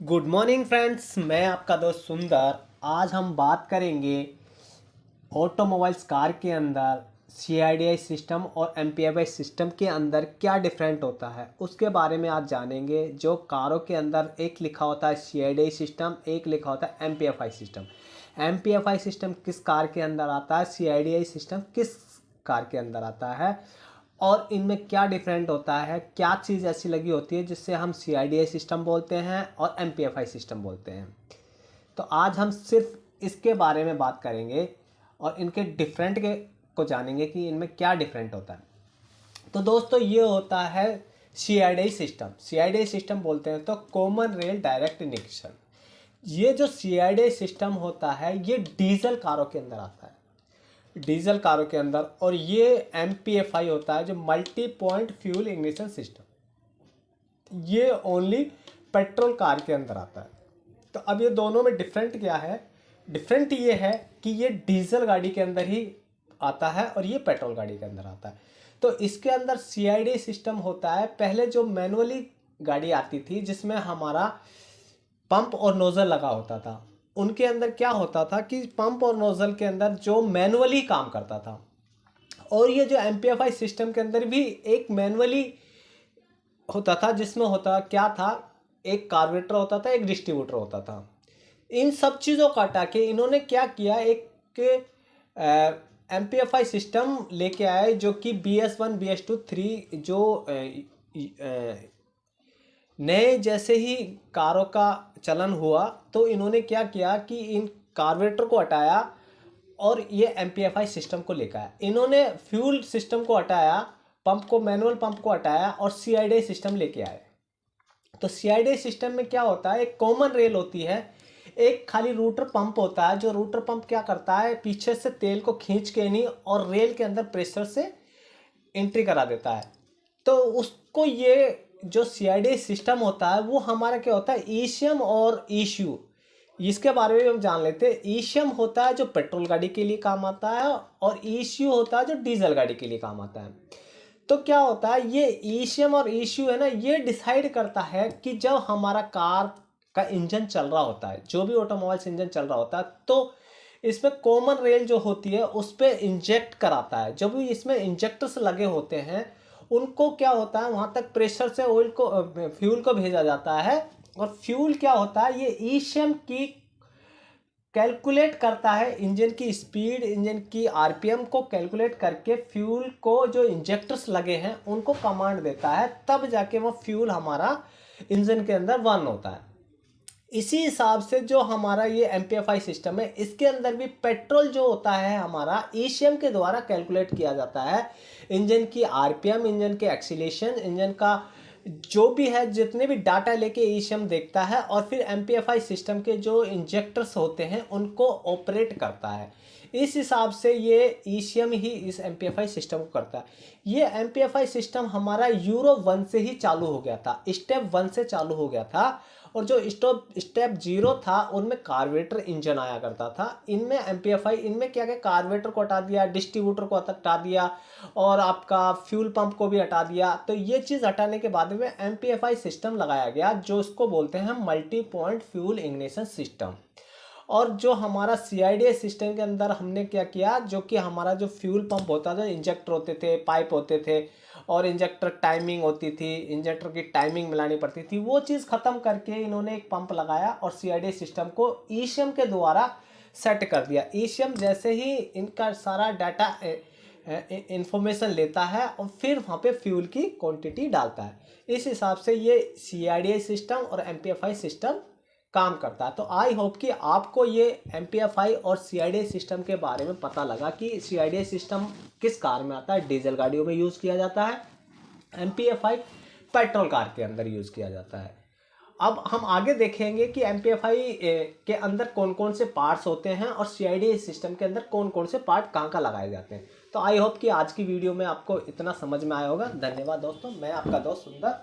Good morning friends, मैं आपका दोस्त सुंदर। आज हम बात करेंगे ऑटोमोबाइल्स कार के अंदर CIDI सिस्टम और MPFI सिस्टम के अंदर क्या डिफरेंट होता है उसके बारे में आज जानेंगे। जो कारों के अंदर एक लिखा होता है CIDI सिस्टम, एक लिखा होता है MPFI सिस्टम। MPFI सिस्टम किस कार के अंदर आता है, CIDI सिस्टम किस कार के अंदर आता है और इनमें क्या डिफरेंट होता है, क्या चीज़ ऐसी लगी होती है जिससे हम CIDI सिस्टम बोलते हैं और MPFI सिस्टम बोलते हैं। तो आज हम सिर्फ इसके बारे में बात करेंगे और इनके डिफरेंट के को जानेंगे कि इनमें क्या डिफरेंट होता है। तो दोस्तों, ये होता है CIDI सिस्टम। CIDI सिस्टम बोलते हैं तो कॉमन रेल डायरेक्ट इग्निशन। ये जो CIDI सिस्टम होता है ये डीजल कारों के अंदर आता है, डीजल कारों के अंदर। और ये MPFI होता है जो multi point fuel ignition system, ये ओनली पेट्रोल कार के अंदर आता है। तो अब ये दोनों में डिफरेंट क्या है? डिफरेंट ये है कि ये डीजल गाड़ी के अंदर ही आता है और ये पेट्रोल गाड़ी के अंदर आता है। तो इसके अंदर CIDI सिस्टम होता है। पहले जो मैनुअली गाड़ी आती थी जिसमें हमारा पंप और नोजल लगा होता था, उनके अंदर क्या होता था कि पंप और नोजल के अंदर जो मैनुअली काम करता था, और ये जो MPFI सिस्टम के अंदर भी एक मैनुअली होता था जिसमें होता क्या था, एक कार्बोरेटर होता था, एक डिस्ट्रीब्यूटर होता था। इन सब चीज़ों को हटा के इन्होंने क्या किया, एक MPFI सिस्टम लेके आए जो कि BS1 BS2 3 जो नए जैसे ही कारों का चलन हुआ तो इन्होंने क्या किया कि इन कार्बोरेटर को हटाया और ये MPFI सिस्टम को लेकर आया। इन्होंने फ्यूल सिस्टम को हटाया, पंप को, मैनुअल पंप को हटाया और CIDI सिस्टम लेके आए। तो CIDI सिस्टम में क्या होता है, एक कॉमन रेल होती है, एक खाली रूटर पंप होता है। जो रूटर पंप क्या करता है, पीछे से तेल को खींच के नहीं और रेल के अंदर प्रेशर से एंट्री करा देता है। तो उसको ये जो CIDI सिस्टम होता है वो हमारा क्या होता है, ECM और ECU, इसके बारे में हम जान लेते हैं। ECM होता है जो पेट्रोल गाड़ी के लिए काम आता है और ECU होता है जो डीजल गाड़ी के लिए काम आता है। तो क्या होता है, ये ECM और ECU है ना, ये डिसाइड करता है कि जब हमारा कार का इंजन चल रहा होता है, जो भी ऑटोमोबाइल्स इंजन चल रहा होता है, तो इसमें कॉमन रेल जो होती है उस पर इंजेक्ट कराता है। जब भी इसमें इंजेक्टर्स लगे होते हैं उनको क्या होता है, वहाँ तक प्रेशर से ऑयल को, फ्यूल को भेजा जाता है। और फ्यूल क्या होता है, ये ECM की कैलकुलेट करता है इंजन की स्पीड, इंजन की RPM को कैलकुलेट करके फ्यूल को जो इंजेक्टर्स लगे हैं उनको कमांड देता है, तब जाके वो फ्यूल हमारा इंजन के अंदर बर्न होता है। इसी हिसाब से जो हमारा ये MPFI सिस्टम है, इसके अंदर भी पेट्रोल जो होता है हमारा ECM के द्वारा कैलकुलेट किया जाता है। इंजन की RPM, इंजन के एक्सीलेशन, इंजन का जो भी है, जितने भी डाटा लेके ECM देखता है और फिर MPFI सिस्टम के जो इंजेक्टर्स होते हैं उनको ऑपरेट करता है। इस हिसाब से ये ECM ही इस MPFI सिस्टम को करता है। ये MPFI सिस्टम हमारा यूरो 1 से ही चालू हो गया था, स्टेप 1 से चालू हो गया था। और जो स्टेप 0 था उनमें कार्बोरेटर इंजन आया करता था। इनमें MPFI, इनमें क्या क्या, कार्बोरेटर को हटा दिया, डिस्ट्रीब्यूटर को हटा दिया और आपका फ्यूल पंप को भी हटा दिया। तो ये चीज़ हटाने के बाद में MPFI सिस्टम लगाया गया जो इसको बोलते हैं multi point fuel ignition system. और जो हमारा CIDI सिस्टम के अंदर हमने क्या किया, जो कि हमारा जो फ्यूल पंप होता था, इंजेक्टर होते थे, पाइप होते थे और इंजेक्टर टाइमिंग होती थी, इंजेक्टर की टाइमिंग मिलानी पड़ती थी, वो चीज़ ख़त्म करके इन्होंने एक पंप लगाया और CIDI सिस्टम को ECM के द्वारा सेट कर दिया। ECM जैसे ही इनका सारा डाटा इंफॉर्मेशन लेता है और फिर वहाँ पे फ्यूल की क्वांटिटी डालता है। इस हिसाब से ये CIDI सिस्टम और MPFI सिस्टम काम करता है। तो आई होप कि आपको ये MPFI और CIDI सिस्टम के बारे में पता लगा कि CIDI सिस्टम किस कार में आता है, डीजल गाड़ियों में यूज़ किया जाता है, MPFI पेट्रोल कार के अंदर यूज़ किया जाता है। अब हम आगे देखेंगे कि MPFI के अंदर कौन कौन से पार्ट्स होते हैं और CIDI सिस्टम के अंदर कौन कौन से पार्ट कहाँ कहाँ लगाए जाते हैं। तो आई होप कि आज की वीडियो में आपको इतना समझ में आया होगा। धन्यवाद दोस्तों, मैं आपका दोस्त सुंदर।